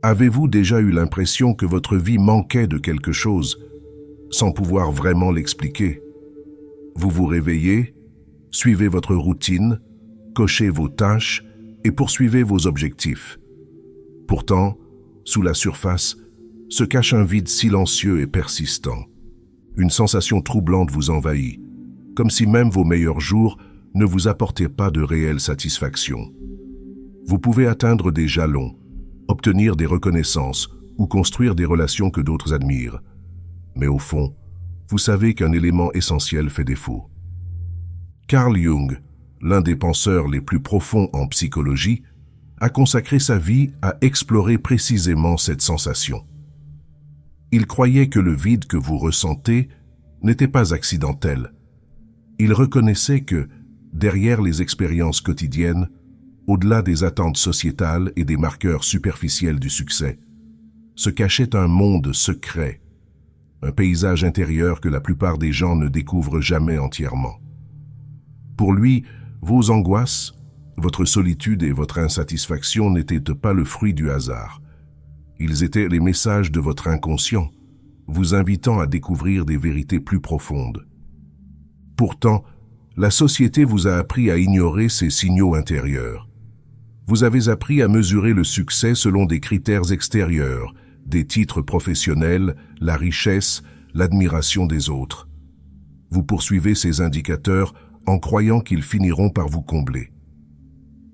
Avez-vous déjà eu l'impression que votre vie manquait de quelque chose, sans pouvoir vraiment l'expliquer? Vous vous réveillez, suivez votre routine, cochez vos tâches et poursuivez vos objectifs. Pourtant, sous la surface, se cache un vide silencieux et persistant. Une sensation troublante vous envahit, comme si même vos meilleurs jours ne vous apportaient pas de réelle satisfaction. Vous pouvez atteindre des jalons, obtenir des reconnaissances ou construire des relations que d'autres admirent. Mais au fond, vous savez qu'un élément essentiel fait défaut. Carl Jung, l'un des penseurs les plus profonds en psychologie, a consacré sa vie à explorer précisément cette sensation. Il croyait que le vide que vous ressentez n'était pas accidentel. Il reconnaissait que, derrière les expériences quotidiennes, au-delà des attentes sociétales et des marqueurs superficiels du succès, se cachait un monde secret, un paysage intérieur que la plupart des gens ne découvrent jamais entièrement. Pour lui, vos angoisses, votre solitude et votre insatisfaction n'étaient pas le fruit du hasard. Ils étaient les messages de votre inconscient, vous invitant à découvrir des vérités plus profondes. Pourtant, la société vous a appris à ignorer ces signaux intérieurs. Vous avez appris à mesurer le succès selon des critères extérieurs, des titres professionnels, la richesse, l'admiration des autres. Vous poursuivez ces indicateurs en croyant qu'ils finiront par vous combler.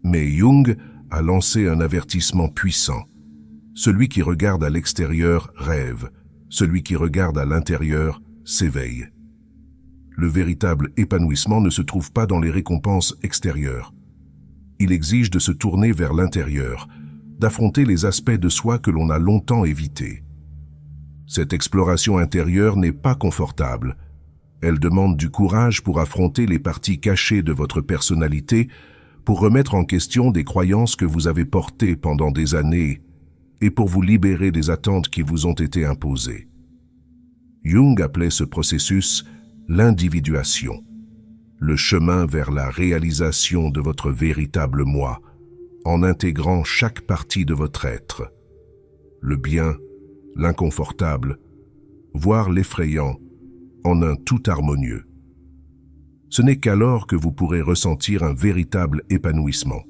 Mais Jung a lancé un avertissement puissant. Celui qui regarde à l'extérieur rêve, celui qui regarde à l'intérieur s'éveille. Le véritable épanouissement ne se trouve pas dans les récompenses extérieures. Il exige de se tourner vers l'intérieur, d'affronter les aspects de soi que l'on a longtemps évités. Cette exploration intérieure n'est pas confortable. Elle demande du courage pour affronter les parties cachées de votre personnalité, pour remettre en question des croyances que vous avez portées pendant des années et pour vous libérer des attentes qui vous ont été imposées. Jung appelait ce processus l'individuation, le chemin vers la réalisation de votre véritable moi, en intégrant chaque partie de votre être, le bien, l'inconfortable, voire l'effrayant, en un tout harmonieux. Ce n'est qu'alors que vous pourrez ressentir un véritable épanouissement.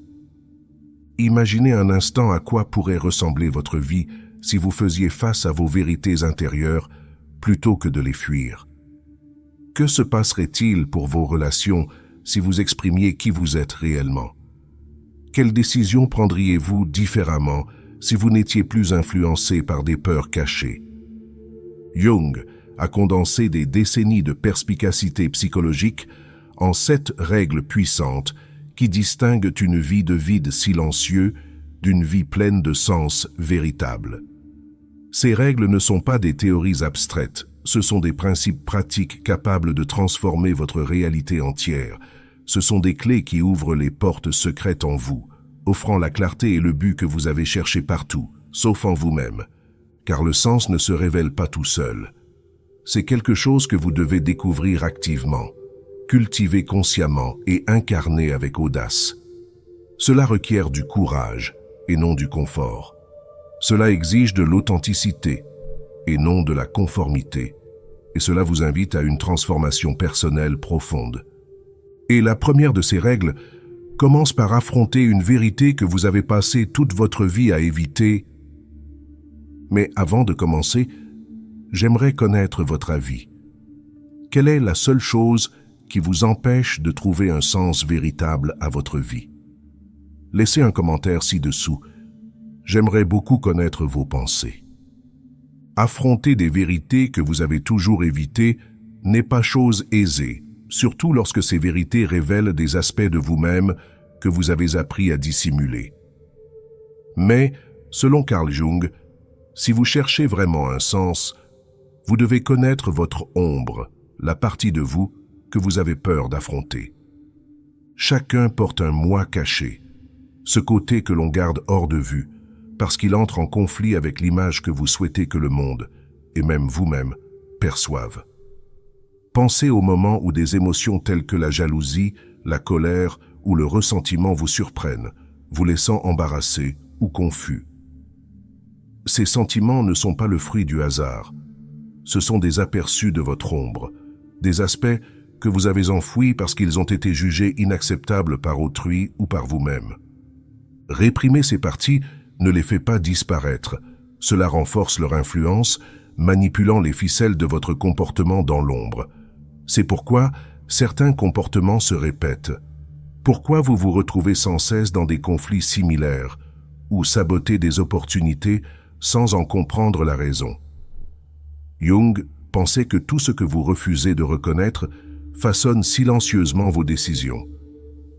Imaginez un instant à quoi pourrait ressembler votre vie si vous faisiez face à vos vérités intérieures plutôt que de les fuir. Que se passerait-il pour vos relations si vous exprimiez qui vous êtes réellement? Quelles décisions prendriez-vous différemment si vous n'étiez plus influencé par des peurs cachées? Jung a condensé des décennies de perspicacité psychologique en 7 règles puissantes qui distinguent une vie de vide silencieux d'une vie pleine de sens véritable. Ces règles ne sont pas des théories abstraites, ce sont des principes pratiques capables de transformer votre réalité entière. Ce sont des clés qui ouvrent les portes secrètes en vous, offrant la clarté et le but que vous avez cherché partout, sauf en vous-même. Car le sens ne se révèle pas tout seul. C'est quelque chose que vous devez découvrir activement, cultiver consciemment et incarner avec audace. Cela requiert du courage et non du confort. Cela exige de l'authenticité et non de la conformité. Et cela vous invite à une transformation personnelle profonde. Et la première de ces règles commence par affronter une vérité que vous avez passé toute votre vie à éviter. Mais avant de commencer, j'aimerais connaître votre avis. Quelle est la seule chose qui vous empêche de trouver un sens véritable à votre vie? Laissez un commentaire ci-dessous. J'aimerais beaucoup connaître vos pensées. Affronter des vérités que vous avez toujours évitées n'est pas chose aisée, surtout lorsque ces vérités révèlent des aspects de vous-même que vous avez appris à dissimuler. Mais, selon Carl Jung, si vous cherchez vraiment un sens, vous devez connaître votre ombre, la partie de vous que vous avez peur d'affronter. Chacun porte un moi caché, ce côté que l'on garde hors de vue, parce qu'il entre en conflit avec l'image que vous souhaitez que le monde, et même vous-même, perçoivent. Pensez au moment où des émotions telles que la jalousie, la colère ou le ressentiment vous surprennent, vous laissant embarrassé ou confus. Ces sentiments ne sont pas le fruit du hasard. Ce sont des aperçus de votre ombre, des aspects que vous avez enfouis parce qu'ils ont été jugés inacceptables par autrui ou par vous-même. Réprimer ces parties ne les fait pas disparaître. Cela renforce leur influence, manipulant les ficelles de votre comportement dans l'ombre. C'est pourquoi certains comportements se répètent. Pourquoi vous vous retrouvez sans cesse dans des conflits similaires ou sabotez des opportunités sans en comprendre la raison? Jung pensait que tout ce que vous refusez de reconnaître façonne silencieusement vos décisions,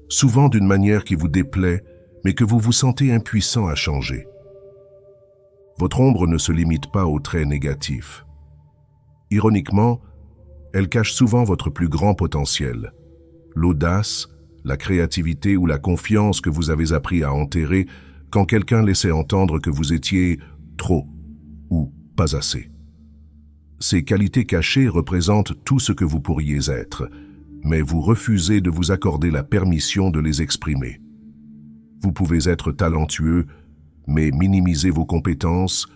souvent d'une manière qui vous déplaît, mais que vous vous sentez impuissant à changer. Votre ombre ne se limite pas aux traits négatifs. Ironiquement, elle cache souvent votre plus grand potentiel, l'audace, la créativité ou la confiance que vous avez appris à enterrer quand quelqu'un laissait entendre que vous étiez trop ou pas assez. Ces qualités cachées représentent tout ce que vous pourriez être, mais vous refusez de vous accorder la permission de les exprimer. Vous pouvez être talentueux, mais minimiser vos compétences,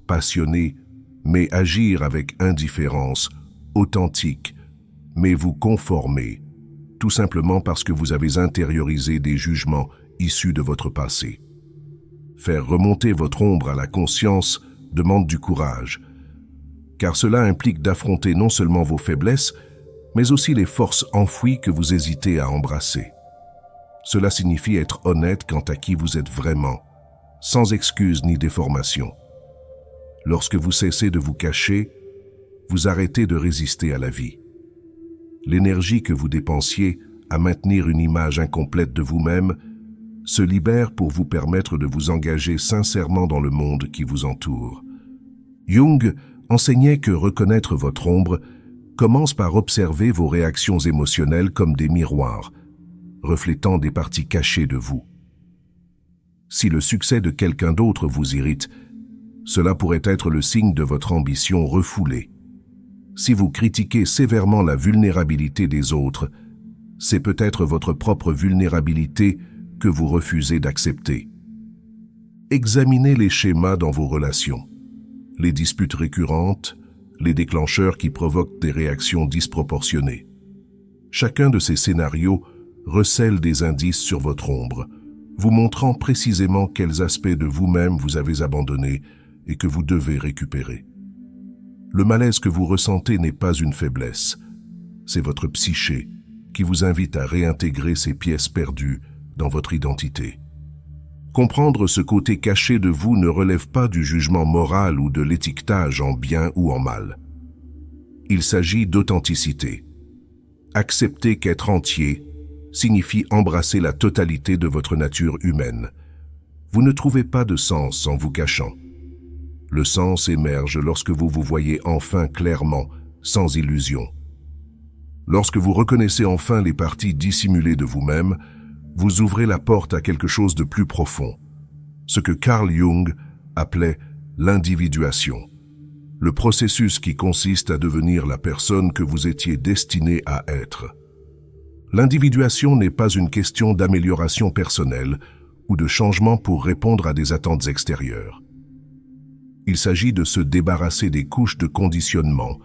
passionné, mais agir avec indifférence, authentique, mais vous conformer, tout simplement parce que vous avez intériorisé des jugements issus de votre passé. Faire remonter votre ombre à la conscience demande du courage, car cela implique d'affronter non seulement vos faiblesses, mais aussi les forces enfouies que vous hésitez à embrasser. Cela signifie être honnête quant à qui vous êtes vraiment, sans excuse ni déformation. Lorsque vous cessez de vous cacher, vous arrêtez de résister à la vie. L'énergie que vous dépensiez à maintenir une image incomplète de vous-même se libère pour vous permettre de vous engager sincèrement dans le monde qui vous entoure. Jung enseignait que reconnaître votre ombre commence par observer vos réactions émotionnelles comme des miroirs, reflétant des parties cachées de vous. Si le succès de quelqu'un d'autre vous irrite, cela pourrait être le signe de votre ambition refoulée. Si vous critiquez sévèrement la vulnérabilité des autres, c'est peut-être votre propre vulnérabilité que vous refusez d'accepter. Examinez les schémas dans vos relations. Les disputes récurrentes, les déclencheurs qui provoquent des réactions disproportionnées. Chacun de ces scénarios recèle des indices sur votre ombre, vous montrant précisément quels aspects de vous-même vous avez abandonnés et que vous devez récupérer. Le malaise que vous ressentez n'est pas une faiblesse, c'est votre psyché qui vous invite à réintégrer ces pièces perdues dans votre identité. Comprendre ce côté caché de vous ne relève pas du jugement moral ou de l'étiquetage en bien ou en mal. Il s'agit d'authenticité. Accepter qu'être entier signifie embrasser la totalité de votre nature humaine. Vous ne trouvez pas de sens en vous cachant. Le sens émerge lorsque vous vous voyez enfin clairement, sans illusion. Lorsque vous reconnaissez enfin les parties dissimulées de vous-même, vous ouvrez la porte à quelque chose de plus profond, ce que Carl Jung appelait l'individuation, le processus qui consiste à devenir la personne que vous étiez destiné à être. L'individuation n'est pas une question d'amélioration personnelle ou de changement pour répondre à des attentes extérieures. Il s'agit de se débarrasser des couches de conditionnement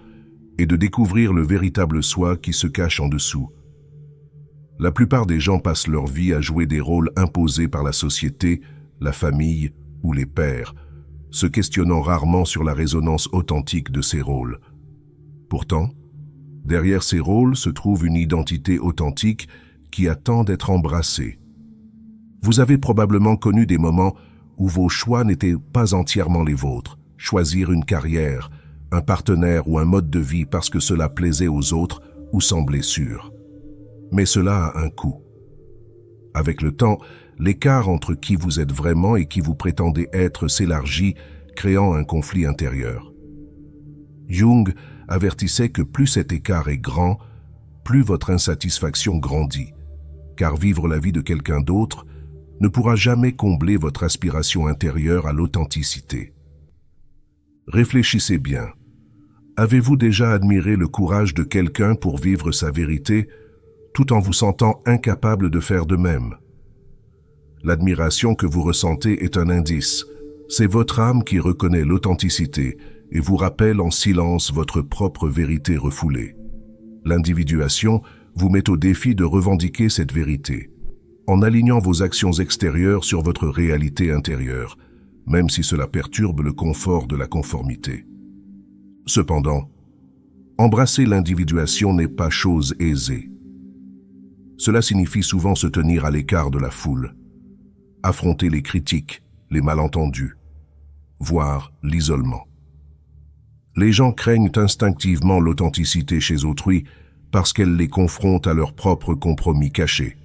et de découvrir le véritable soi qui se cache en dessous. La plupart des gens passent leur vie à jouer des rôles imposés par la société, la famille ou les pairs, se questionnant rarement sur la résonance authentique de ces rôles. Pourtant, derrière ces rôles se trouve une identité authentique qui attend d'être embrassée. Vous avez probablement connu des moments où vos choix n'étaient pas entièrement les vôtres. Choisir une carrière, un partenaire ou un mode de vie parce que cela plaisait aux autres ou semblait sûr. Mais cela a un coût. Avec le temps, l'écart entre qui vous êtes vraiment et qui vous prétendez être s'élargit, créant un conflit intérieur. Jung avertissait que plus cet écart est grand, plus votre insatisfaction grandit, car vivre la vie de quelqu'un d'autre ne pourra jamais combler votre aspiration intérieure à l'authenticité. Réfléchissez bien. Avez-vous déjà admiré le courage de quelqu'un pour vivre sa vérité, tout en vous sentant incapable de faire de même? L'admiration que vous ressentez est un indice, C'est votre âme qui reconnaît l'authenticité et vous rappelle en silence votre propre vérité refoulée. L'individuation vous met au défi de revendiquer cette vérité, en alignant vos actions extérieures sur votre réalité intérieure, même si cela perturbe le confort de la conformité. Cependant, embrasser l'individuation n'est pas chose aisée. Cela signifie souvent se tenir à l'écart de la foule, affronter les critiques, les malentendus, voire l'isolement. Les gens craignent instinctivement l'authenticité chez autrui parce qu'elle les confronte à leurs propres compromis cachés.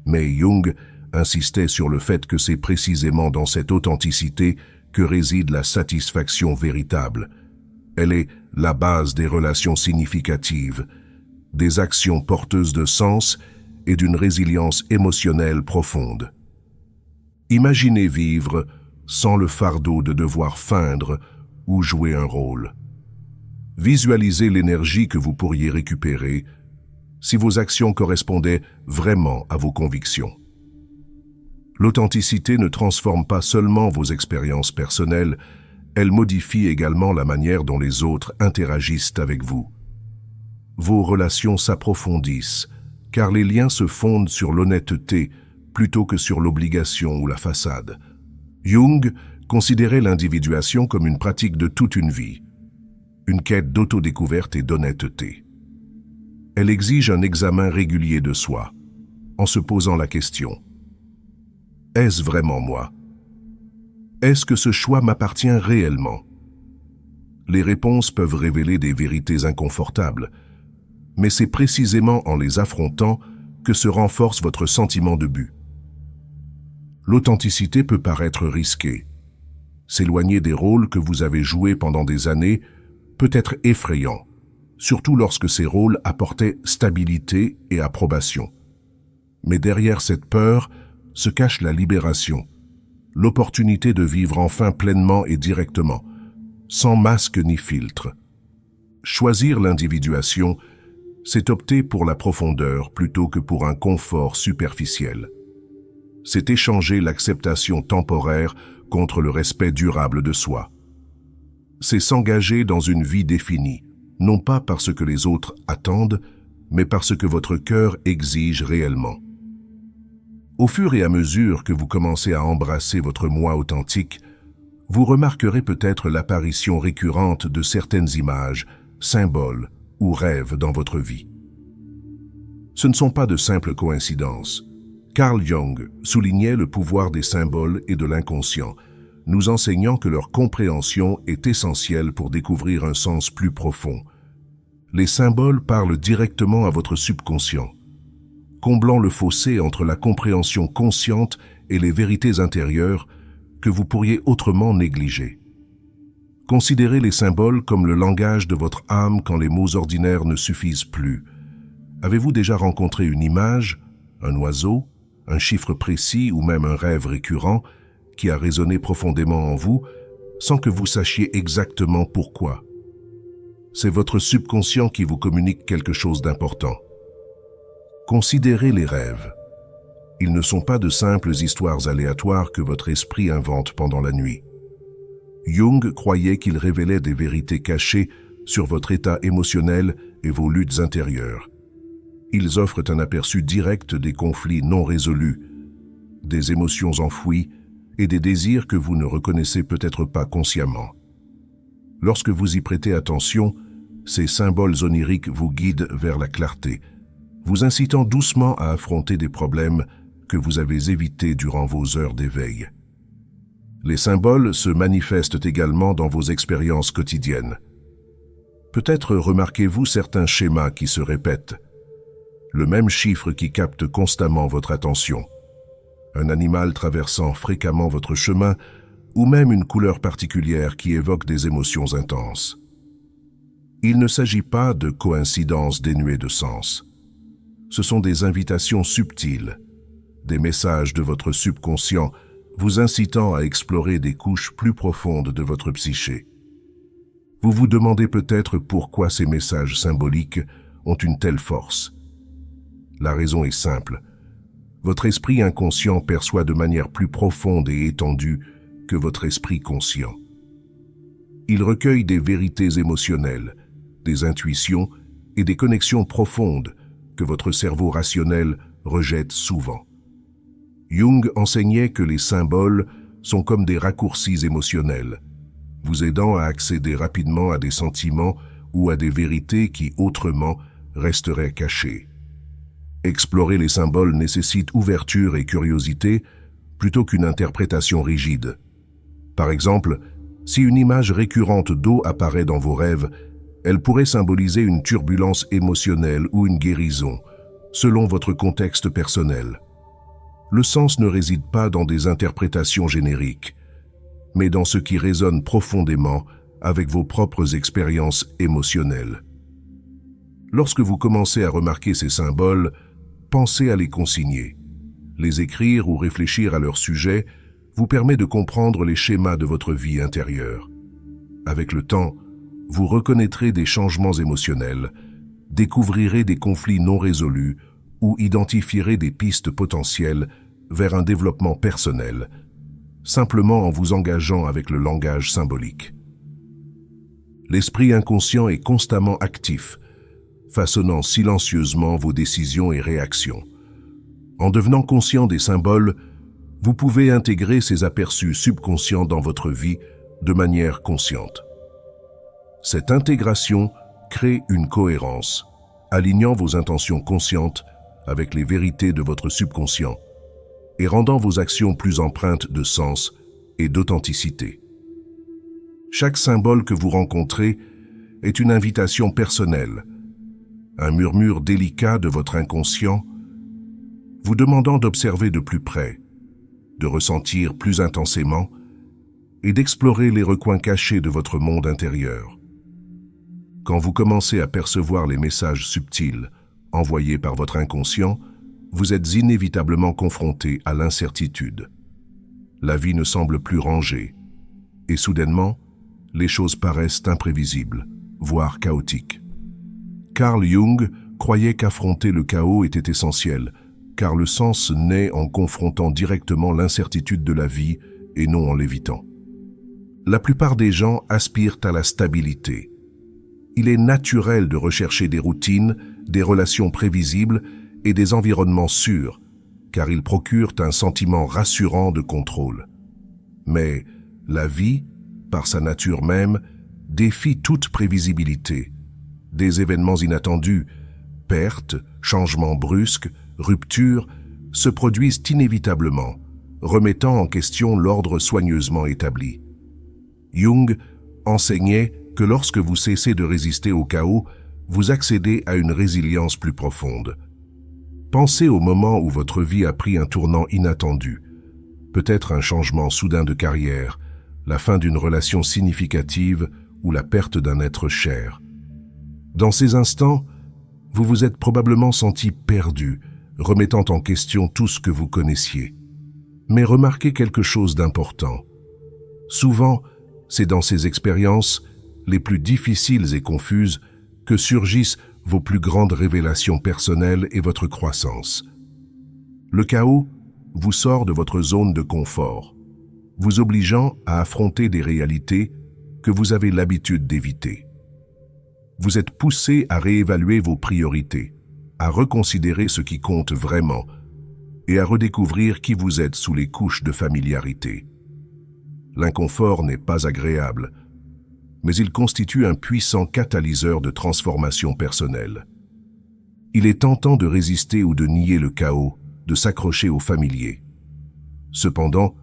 Mais Jung insistait sur le fait que c'est précisément dans cette authenticité que réside la satisfaction véritable. Elle est la base des relations significatives, des actions porteuses de sens et d'une résilience émotionnelle profonde. Imaginez vivre sans le fardeau de devoir feindre ou jouer un rôle. Visualisez l'énergie que vous pourriez récupérer si vos actions correspondaient vraiment à vos convictions. L'authenticité ne transforme pas seulement vos expériences personnelles, elle modifie également la manière dont les autres interagissent avec vous. Vos relations s'approfondissent, car les liens se fondent sur l'honnêteté plutôt que sur l'obligation ou la façade. Jung considérait l'individuation comme une pratique de toute une vie, une quête d'autodécouverte et d'honnêteté. Elle exige un examen régulier de soi, en se posant la question « Est-ce vraiment moi ? Est-ce que ce choix m'appartient réellement ?» Les réponses peuvent révéler des vérités inconfortables, mais c'est précisément en les affrontant que se renforce votre sentiment de but. L'authenticité peut paraître risquée. S'éloigner des rôles que vous avez joués pendant des années peut être effrayant, surtout lorsque ces rôles apportaient stabilité et approbation. Mais derrière cette peur se cache la libération, l'opportunité de vivre enfin pleinement et directement, sans masque ni filtre. Choisir l'individuation, c'est opter pour la profondeur plutôt que pour un confort superficiel. C'est échanger l'acceptation temporaire contre le respect durable de soi. C'est s'engager dans une vie définie, non pas parce que les autres attendent, mais parce que votre cœur exige réellement. Au fur et à mesure que vous commencez à embrasser votre moi authentique, vous remarquerez peut-être l'apparition récurrente de certaines images, symboles ou rêves dans votre vie. Ce ne sont pas de simples coïncidences. Carl Jung soulignait le pouvoir des symboles et de l'inconscient, nous enseignant que leur compréhension est essentielle pour découvrir un sens plus profond. Les symboles parlent directement à votre subconscient, comblant le fossé entre la compréhension consciente et les vérités intérieures que vous pourriez autrement négliger. Considérez les symboles comme le langage de votre âme quand les mots ordinaires ne suffisent plus. Avez-vous déjà rencontré une image, un oiseau, un chiffre précis ou même un rêve récurrent qui a résonné profondément en vous sans que vous sachiez exactement pourquoi? C'est votre subconscient qui vous communique quelque chose d'important. Considérez les rêves. Ils ne sont pas de simples histoires aléatoires que votre esprit invente pendant la nuit. Jung croyait qu'ils révélaient des vérités cachées sur votre état émotionnel et vos luttes intérieures. Ils offrent un aperçu direct des conflits non résolus, des émotions enfouies et des désirs que vous ne reconnaissez peut-être pas consciemment. Lorsque vous y prêtez attention, ces symboles oniriques vous guident vers la clarté, vous incitant doucement à affronter des problèmes que vous avez évités durant vos heures d'éveil. Les symboles se manifestent également dans vos expériences quotidiennes. Peut-être remarquez-vous certains schémas qui se répètent. Le même chiffre qui capte constamment votre attention, un animal traversant fréquemment votre chemin ou même une couleur particulière qui évoque des émotions intenses. Il ne s'agit pas de coïncidences dénuées de sens. Ce sont des invitations subtiles, des messages de votre subconscient vous incitant à explorer des couches plus profondes de votre psyché. Vous vous demandez peut-être pourquoi ces messages symboliques ont une telle force. La raison est simple. Votre esprit inconscient perçoit de manière plus profonde et étendue que votre esprit conscient. Il recueille des vérités émotionnelles, des intuitions et des connexions profondes que votre cerveau rationnel rejette souvent. Jung enseignait que les symboles sont comme des raccourcis émotionnels, vous aidant à accéder rapidement à des sentiments ou à des vérités qui, autrement, resteraient cachées. Explorer les symboles nécessite ouverture et curiosité plutôt qu'une interprétation rigide. Par exemple, si une image récurrente d'eau apparaît dans vos rêves, elle pourrait symboliser une turbulence émotionnelle ou une guérison, selon votre contexte personnel. Le sens ne réside pas dans des interprétations génériques, mais dans ce qui résonne profondément avec vos propres expériences émotionnelles. Lorsque vous commencez à remarquer ces symboles, pensez à les consigner. Les écrire ou réfléchir à leur sujet vous permet de comprendre les schémas de votre vie intérieure. Avec le temps, vous reconnaîtrez des changements émotionnels, découvrirez des conflits non résolus ou identifierez des pistes potentielles vers un développement personnel, simplement en vous engageant avec le langage symbolique. L'esprit inconscient est constamment actif, façonnant silencieusement vos décisions et réactions. En devenant conscient des symboles, vous pouvez intégrer ces aperçus subconscients dans votre vie de manière consciente. Cette intégration crée une cohérence, alignant vos intentions conscientes avec les vérités de votre subconscient et rendant vos actions plus empreintes de sens et d'authenticité. Chaque symbole que vous rencontrez est une invitation personnelle, un murmure délicat de votre inconscient, vous demandant d'observer de plus près, de ressentir plus intensément et d'explorer les recoins cachés de votre monde intérieur. Quand vous commencez à percevoir les messages subtils envoyés par votre inconscient, vous êtes inévitablement confronté à l'incertitude. La vie ne semble plus rangée, et soudainement, les choses paraissent imprévisibles, voire chaotiques. Carl Jung croyait qu'affronter le chaos était essentiel, car le sens naît en confrontant directement l'incertitude de la vie et non en l'évitant. La plupart des gens aspirent à la stabilité. Il est naturel de rechercher des routines, des relations prévisibles et des environnements sûrs, car ils procurent un sentiment rassurant de contrôle. Mais la vie, par sa nature même, défie toute prévisibilité. Des événements inattendus, pertes, changements brusques, ruptures, se produisent inévitablement, remettant en question l'ordre soigneusement établi. Jung enseignait que lorsque vous cessez de résister au chaos, vous accédez à une résilience plus profonde. Pensez au moment où votre vie a pris un tournant inattendu, peut-être un changement soudain de carrière, la fin d'une relation significative ou la perte d'un être cher. Dans ces instants, vous vous êtes probablement senti perdu, remettant en question tout ce que vous connaissiez. Mais remarquez quelque chose d'important. Souvent, c'est dans ces expériences les plus difficiles et confuses que surgissent vos plus grandes révélations personnelles et votre croissance. Le chaos vous sort de votre zone de confort, vous obligeant à affronter des réalités que vous avez l'habitude d'éviter. Vous êtes poussé à réévaluer vos priorités, à reconsidérer ce qui compte vraiment et à redécouvrir qui vous êtes sous les couches de familiarité. L'inconfort n'est pas agréable, mais il constitue un puissant catalyseur de transformation personnelle. Il est tentant de résister ou de nier le chaos, de s'accrocher au familier. Cependant,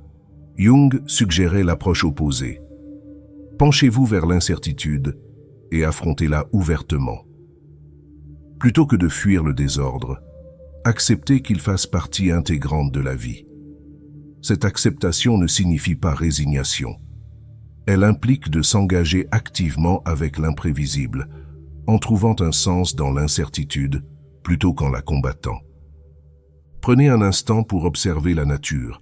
Jung suggérait l'approche opposée. Penchez-vous vers l'incertitude et affrontez-la ouvertement. Plutôt que de fuir le désordre, acceptez qu'il fasse partie intégrante de la vie. Cette acceptation ne signifie pas résignation. Elle implique de s'engager activement avec l'imprévisible, en trouvant un sens dans l'incertitude plutôt qu'en la combattant. Prenez un instant pour observer la nature.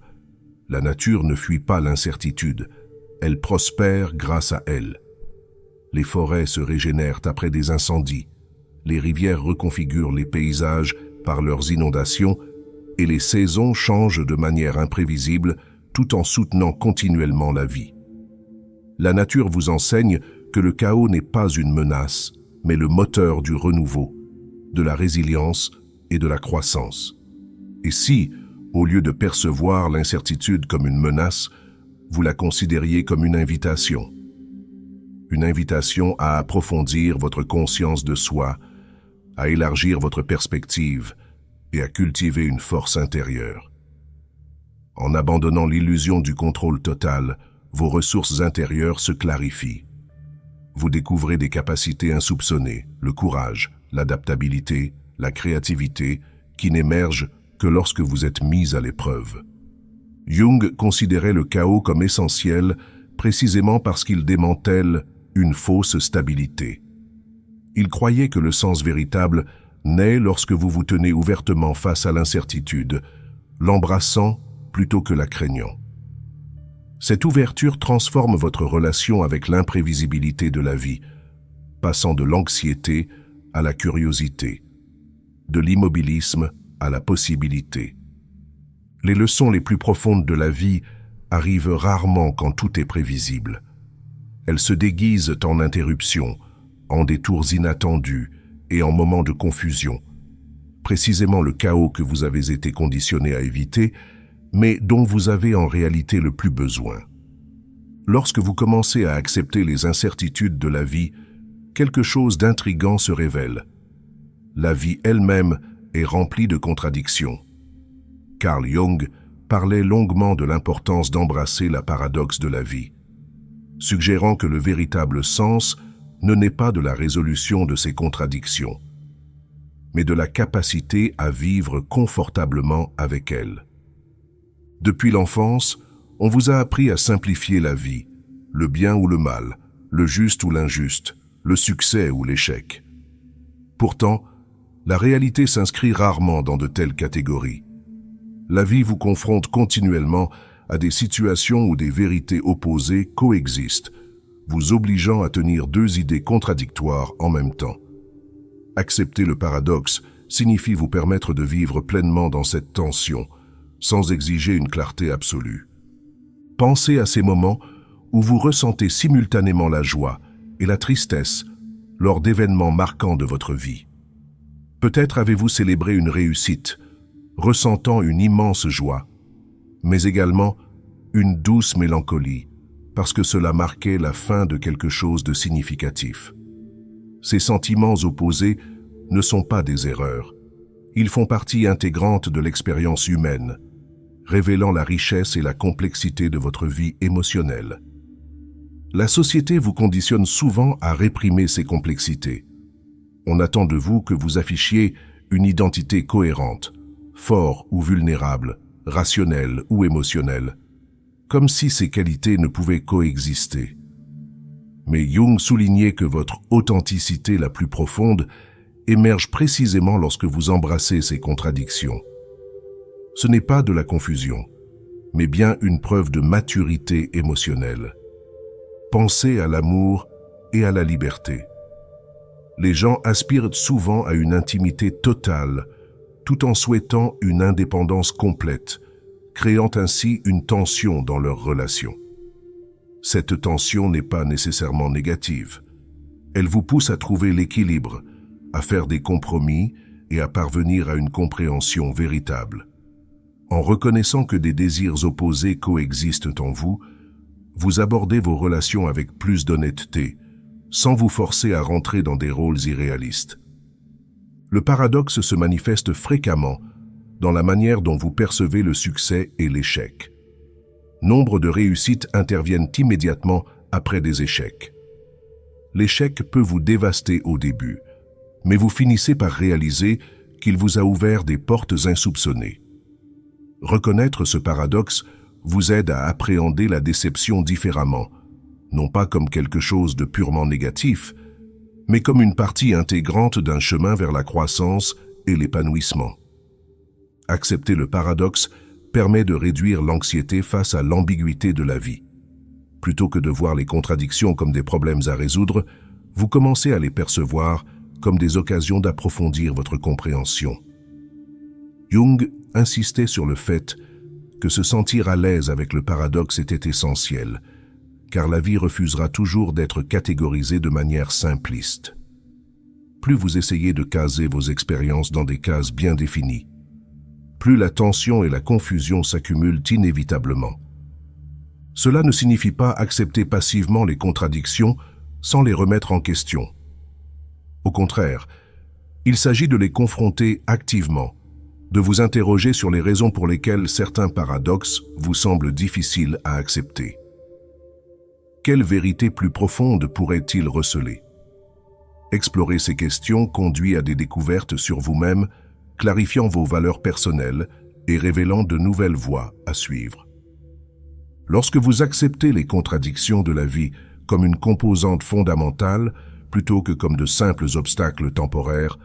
La nature ne fuit pas l'incertitude, elle prospère grâce à elle. Les forêts se régénèrent après des incendies, les rivières reconfigurent les paysages par leurs inondations et les saisons changent de manière imprévisible tout en soutenant continuellement la vie. La nature vous enseigne que le chaos n'est pas une menace, mais le moteur du renouveau, de la résilience et de la croissance. Et si, au lieu de percevoir l'incertitude comme une menace, vous la considériez comme une invitation à approfondir votre conscience de soi, à élargir votre perspective et à cultiver une force intérieure. En abandonnant l'illusion du contrôle total, vos ressources intérieures se clarifient. Vous découvrez des capacités insoupçonnées, le courage, l'adaptabilité, la créativité, qui n'émergent que lorsque vous êtes mis à l'épreuve. Jung considérait le chaos comme essentiel précisément parce qu'il démantèle une fausse stabilité. Il croyait que le sens véritable naît lorsque vous vous tenez ouvertement face à l'incertitude, l'embrassant plutôt que la craignant. Cette ouverture transforme votre relation avec l'imprévisibilité de la vie, passant de l'anxiété à la curiosité, de l'immobilisme à la possibilité. Les leçons les plus profondes de la vie arrivent rarement quand tout est prévisible. Elles se déguisent en interruptions, en détours inattendus et en moments de confusion. Précisément le chaos que vous avez été conditionné à éviter, mais dont vous avez en réalité le plus besoin. Lorsque vous commencez à accepter les incertitudes de la vie, quelque chose d'intrigant se révèle. La vie elle-même est remplie de contradictions. Carl Jung parlait longuement de l'importance d'embrasser la paradoxe de la vie, suggérant que le véritable sens ne naît pas de la résolution de ces contradictions, mais de la capacité à vivre confortablement avec elles. Depuis l'enfance, on vous a appris à simplifier la vie, le bien ou le mal, le juste ou l'injuste, le succès ou l'échec. Pourtant, la réalité s'inscrit rarement dans de telles catégories. La vie vous confronte continuellement à des situations où des vérités opposées coexistent, vous obligeant à tenir deux idées contradictoires en même temps. Accepter le paradoxe signifie vous permettre de vivre pleinement dans cette tension, sans exiger une clarté absolue. Pensez à ces moments où vous ressentez simultanément la joie et la tristesse lors d'événements marquants de votre vie. Peut-être avez-vous célébré une réussite, ressentant une immense joie, mais également une douce mélancolie, parce que cela marquait la fin de quelque chose de significatif. Ces sentiments opposés ne sont pas des erreurs. Ils font partie intégrante de l'expérience humaine, révélant la richesse et la complexité de votre vie émotionnelle. La société vous conditionne souvent à réprimer ces complexités. On attend de vous que vous affichiez une identité cohérente, fort ou vulnérable, rationnel ou émotionnel, comme si ces qualités ne pouvaient coexister. Mais Jung soulignait que votre authenticité la plus profonde émerge précisément lorsque vous embrassez ces contradictions. Ce n'est pas de la confusion, mais bien une preuve de maturité émotionnelle. Pensez à l'amour et à la liberté. Les gens aspirent souvent à une intimité totale, tout en souhaitant une indépendance complète, créant ainsi une tension dans leur relation. Cette tension n'est pas nécessairement négative. Elle vous pousse à trouver l'équilibre, à faire des compromis et à parvenir à une compréhension véritable. En reconnaissant que des désirs opposés coexistent en vous, vous abordez vos relations avec plus d'honnêteté, sans vous forcer à rentrer dans des rôles irréalistes. Le paradoxe se manifeste fréquemment dans la manière dont vous percevez le succès et l'échec. Nombre de réussites interviennent immédiatement après des échecs. L'échec peut vous dévaster au début, mais vous finissez par réaliser qu'il vous a ouvert des portes insoupçonnées. Reconnaître ce paradoxe vous aide à appréhender la déception différemment, non pas comme quelque chose de purement négatif, mais comme une partie intégrante d'un chemin vers la croissance et l'épanouissement. Accepter le paradoxe permet de réduire l'anxiété face à l'ambiguïté de la vie. Plutôt que de voir les contradictions comme des problèmes à résoudre, vous commencez à les percevoir comme des occasions d'approfondir votre compréhension. Jung insistait sur le fait que se sentir à l'aise avec le paradoxe était essentiel, car la vie refusera toujours d'être catégorisée de manière simpliste. Plus vous essayez de caser vos expériences dans des cases bien définies, plus la tension et la confusion s'accumulent inévitablement. Cela ne signifie pas accepter passivement les contradictions sans les remettre en question. Au contraire, il s'agit de les confronter activement, de vous interroger sur les raisons pour lesquelles certains paradoxes vous semblent difficiles à accepter. Quelle vérité plus profonde pourrait-il receler? Explorer ces questions conduit à des découvertes sur vous-même, clarifiant vos valeurs personnelles et révélant de nouvelles voies à suivre. Lorsque vous acceptez les contradictions de la vie comme une composante fondamentale, plutôt que comme de simples obstacles temporaires,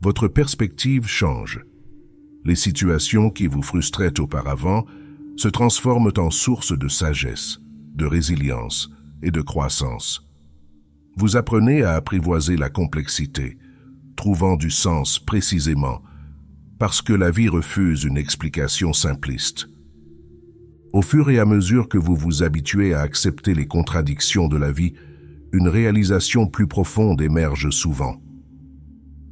votre perspective change. Les situations qui vous frustraient auparavant se transforment en sources de sagesse, de résilience et de croissance. Vous apprenez à apprivoiser la complexité, trouvant du sens précisément parce que la vie refuse une explication simpliste. Au fur et à mesure que vous vous habituez à accepter les contradictions de la vie, une réalisation plus profonde émerge souvent.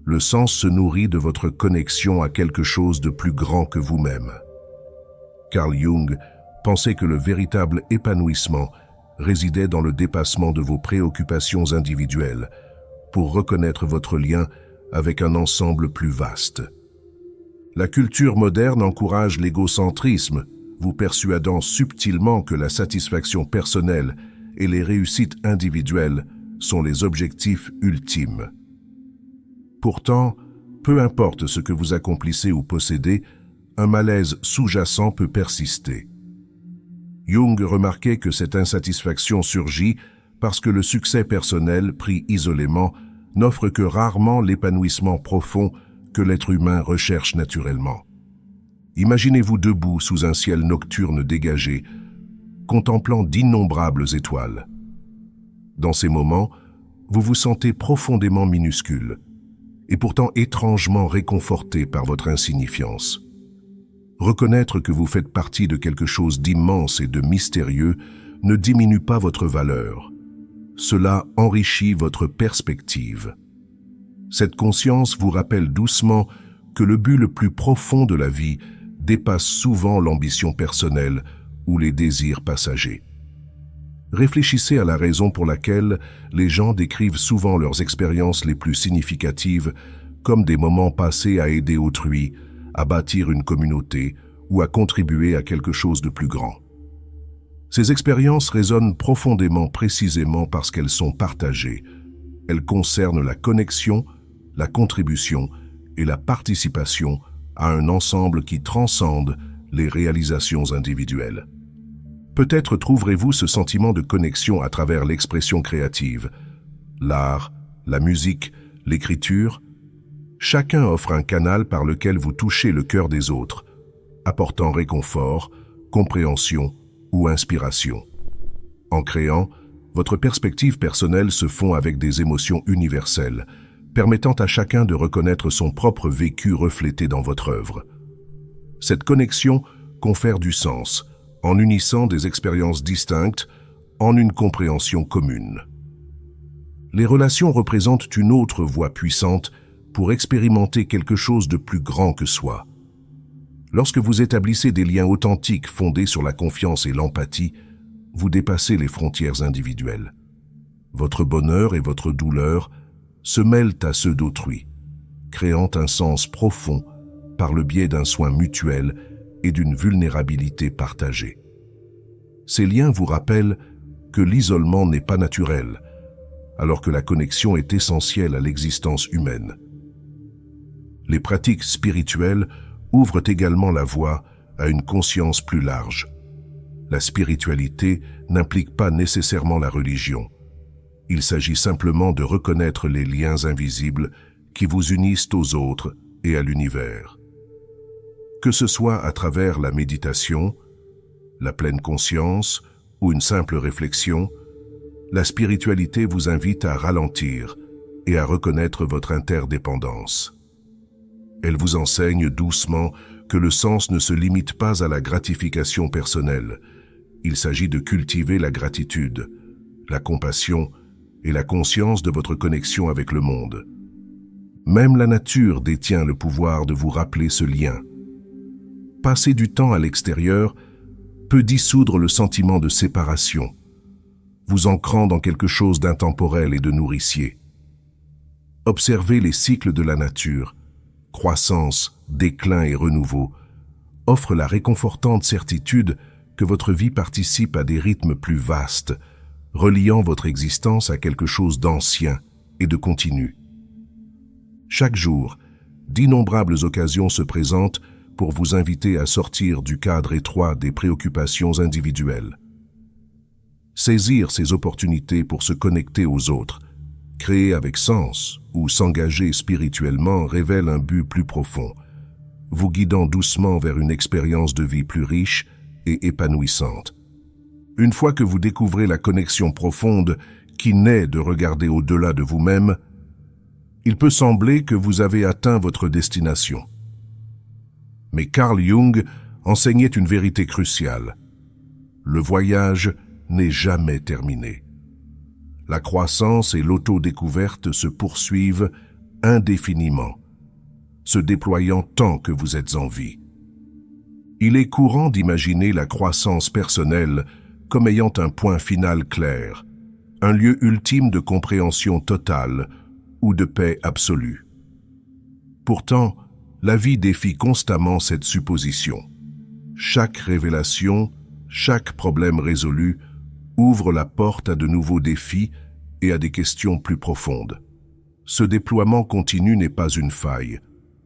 Le sens se nourrit de votre connexion à quelque chose de plus grand que vous-même. Carl Jung pensait que le véritable épanouissement résidait dans le dépassement de vos préoccupations individuelles pour reconnaître votre lien avec un ensemble plus vaste. La culture moderne encourage l'égocentrisme, vous persuadant subtilement que la satisfaction personnelle et les réussites individuelles sont les objectifs ultimes. Pourtant, peu importe ce que vous accomplissez ou possédez, un malaise sous-jacent peut persister. Jung remarquait que cette insatisfaction surgit parce que le succès personnel, pris isolément, n'offre que rarement l'épanouissement profond que l'être humain recherche naturellement. Imaginez-vous debout sous un ciel nocturne dégagé, contemplant d'innombrables étoiles. Dans ces moments, vous vous sentez profondément minuscule, et pourtant étrangement réconforté par votre insignifiance. Reconnaître que vous faites partie de quelque chose d'immense et de mystérieux ne diminue pas votre valeur. Cela enrichit votre perspective. Cette conscience vous rappelle doucement que le but le plus profond de la vie dépasse souvent l'ambition personnelle ou les désirs passagers. Réfléchissez à la raison pour laquelle les gens décrivent souvent leurs expériences les plus significatives comme des moments passés à aider autrui, à bâtir une communauté ou à contribuer à quelque chose de plus grand. Ces expériences résonnent profondément précisément parce qu'elles sont partagées. Elles concernent la connexion, la contribution et la participation à un ensemble qui transcende les réalisations individuelles. Peut-être trouverez-vous ce sentiment de connexion à travers l'expression créative, l'art, la musique, l'écriture. Chacun offre un canal par lequel vous touchez le cœur des autres, apportant réconfort, compréhension ou inspiration. En créant, votre perspective personnelle se fond avec des émotions universelles, permettant à chacun de reconnaître son propre vécu reflété dans votre œuvre. Cette connexion confère du sens, en unissant des expériences distinctes en une compréhension commune. Les relations représentent une autre voie puissante pour expérimenter quelque chose de plus grand que soi. Lorsque vous établissez des liens authentiques fondés sur la confiance et l'empathie, vous dépassez les frontières individuelles. Votre bonheur et votre douleur se mêlent à ceux d'autrui, créant un sens profond par le biais d'un soin mutuel et d'une vulnérabilité partagée. Ces liens vous rappellent que l'isolement n'est pas naturel, alors que la connexion est essentielle à l'existence humaine. Les pratiques spirituelles ouvrent également la voie à une conscience plus large. La spiritualité n'implique pas nécessairement la religion. Il s'agit simplement de reconnaître les liens invisibles qui vous unissent aux autres et à l'univers. Que ce soit à travers la méditation, la pleine conscience ou une simple réflexion, la spiritualité vous invite à ralentir et à reconnaître votre interdépendance. Elle vous enseigne doucement que le sens ne se limite pas à la gratification personnelle. Il s'agit de cultiver la gratitude, la compassion et la conscience de votre connexion avec le monde. Même la nature détient le pouvoir de vous rappeler ce lien. Passer du temps à l'extérieur peut dissoudre le sentiment de séparation, vous ancrant dans quelque chose d'intemporel et de nourricier. Observez les cycles de la nature, croissance, déclin et renouveau, offre la réconfortante certitude que votre vie participe à des rythmes plus vastes, reliant votre existence à quelque chose d'ancien et de continu. Chaque jour, d'innombrables occasions se présentent pour vous inviter à sortir du cadre étroit des préoccupations individuelles. Saisir ces opportunités pour se connecter aux autres, créer avec sens ou s'engager spirituellement révèle un but plus profond, vous guidant doucement vers une expérience de vie plus riche et épanouissante. Une fois que vous découvrez la connexion profonde qui naît de regarder au-delà de vous-même, il peut sembler que vous avez atteint votre destination. Mais Carl Jung enseignait une vérité cruciale. Le voyage n'est jamais terminé. La croissance et l'autodécouverte se poursuivent indéfiniment, se déployant tant que vous êtes en vie. Il est courant d'imaginer la croissance personnelle comme ayant un point final clair, un lieu ultime de compréhension totale ou de paix absolue. Pourtant, la vie défie constamment cette supposition. Chaque révélation, chaque problème résolu ouvre la porte à de nouveaux défis et à des questions plus profondes. Ce déploiement continu n'est pas une faille,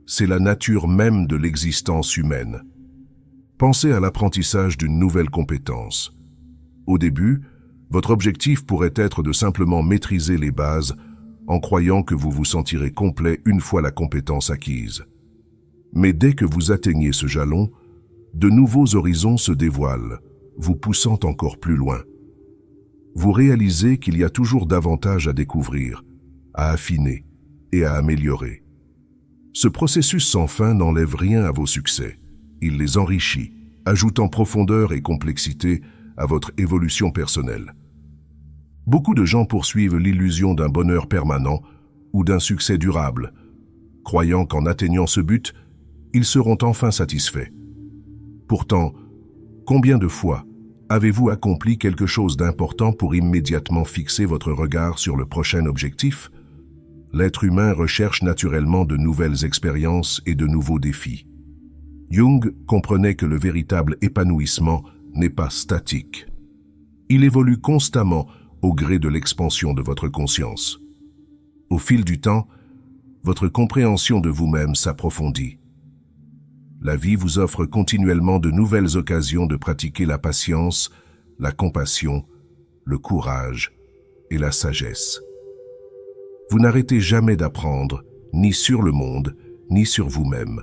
c'est la nature même de l'existence humaine. Pensez à l'apprentissage d'une nouvelle compétence. Au début, votre objectif pourrait être de simplement maîtriser les bases en croyant que vous vous sentirez complet une fois la compétence acquise. Mais dès que vous atteignez ce jalon, de nouveaux horizons se dévoilent, vous poussant encore plus loin. Vous réalisez qu'il y a toujours davantage à découvrir, à affiner et à améliorer. Ce processus sans fin n'enlève rien à vos succès. Il les enrichit, ajoutant profondeur et complexité à votre évolution personnelle. Beaucoup de gens poursuivent l'illusion d'un bonheur permanent ou d'un succès durable, croyant qu'en atteignant ce but, ils seront enfin satisfaits. Pourtant, combien de fois avez-vous accompli quelque chose d'important pour immédiatement fixer votre regard sur le prochain objectif? L'être humain recherche naturellement de nouvelles expériences et de nouveaux défis. Jung comprenait que le véritable épanouissement n'est pas statique. Il évolue constamment au gré de l'expansion de votre conscience. Au fil du temps, votre compréhension de vous-même s'approfondit. La vie vous offre continuellement de nouvelles occasions de pratiquer la patience, la compassion, le courage et la sagesse. Vous n'arrêtez jamais d'apprendre, ni sur le monde, ni sur vous-même.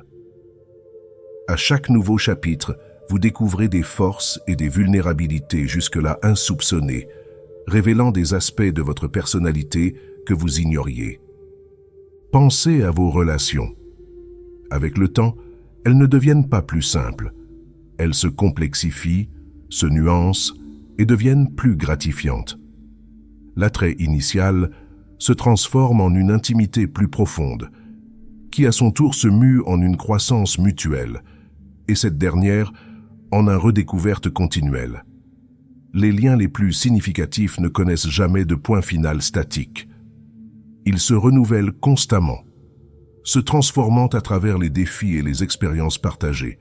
À chaque nouveau chapitre, vous découvrez des forces et des vulnérabilités jusque-là insoupçonnées, révélant des aspects de votre personnalité que vous ignoriez. Pensez à vos relations. Avec le temps, elles ne deviennent pas plus simples. Elles se complexifient, se nuancent et deviennent plus gratifiantes. L'attrait initial se transforme en une intimité plus profonde, qui à son tour se mue en une croissance mutuelle, et cette dernière en une redécouverte continuelle. Les liens les plus significatifs ne connaissent jamais de point final statique. Ils se renouvellent constamment, se transformant à travers les défis et les expériences partagées.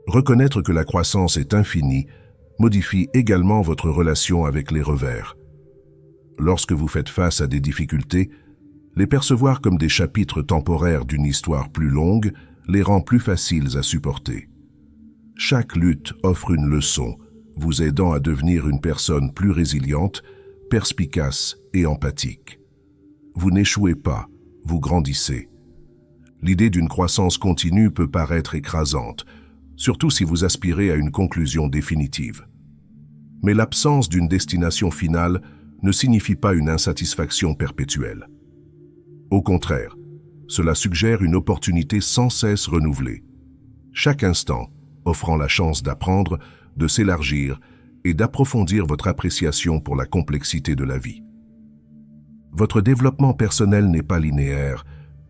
Reconnaître que la croissance est infinie modifie également votre relation avec les revers. Lorsque vous faites face à des difficultés, les percevoir comme des chapitres temporaires d'une histoire plus longue les rend plus faciles à supporter. Chaque lutte offre une leçon, vous aidant à devenir une personne plus résiliente, perspicace et empathique. Vous n'échouez pas, vous grandissez. L'idée d'une croissance continue peut paraître écrasante, surtout si vous aspirez à une conclusion définitive. Mais l'absence d'une destination finale ne signifie pas une insatisfaction perpétuelle. Au contraire, Cela suggère une opportunité sans cesse renouvelée. Chaque instant offrant la chance d'apprendre, de s'élargir et d'approfondir votre appréciation pour la complexité de la vie. Votre développement personnel n'est pas linéaire,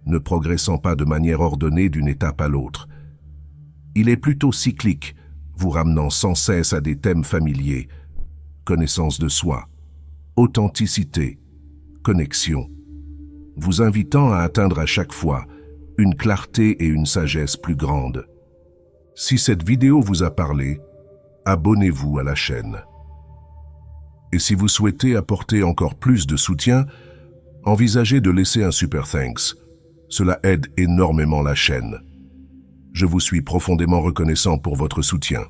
ne progressant pas de manière ordonnée d'une étape à l'autre. Il est plutôt cyclique, vous ramenant sans cesse à des thèmes familiers, connaissance de soi, authenticité, connexion, vous invitant à atteindre à chaque fois une clarté et une sagesse plus grandes. Si cette vidéo vous a parlé, abonnez-vous à la chaîne. Et si vous souhaitez apporter encore plus de soutien, envisagez de laisser un super thanks. Cela aide énormément la chaîne. Je vous suis profondément reconnaissant pour votre soutien.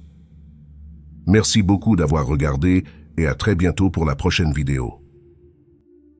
Merci beaucoup d'avoir regardé et à très bientôt pour la prochaine vidéo.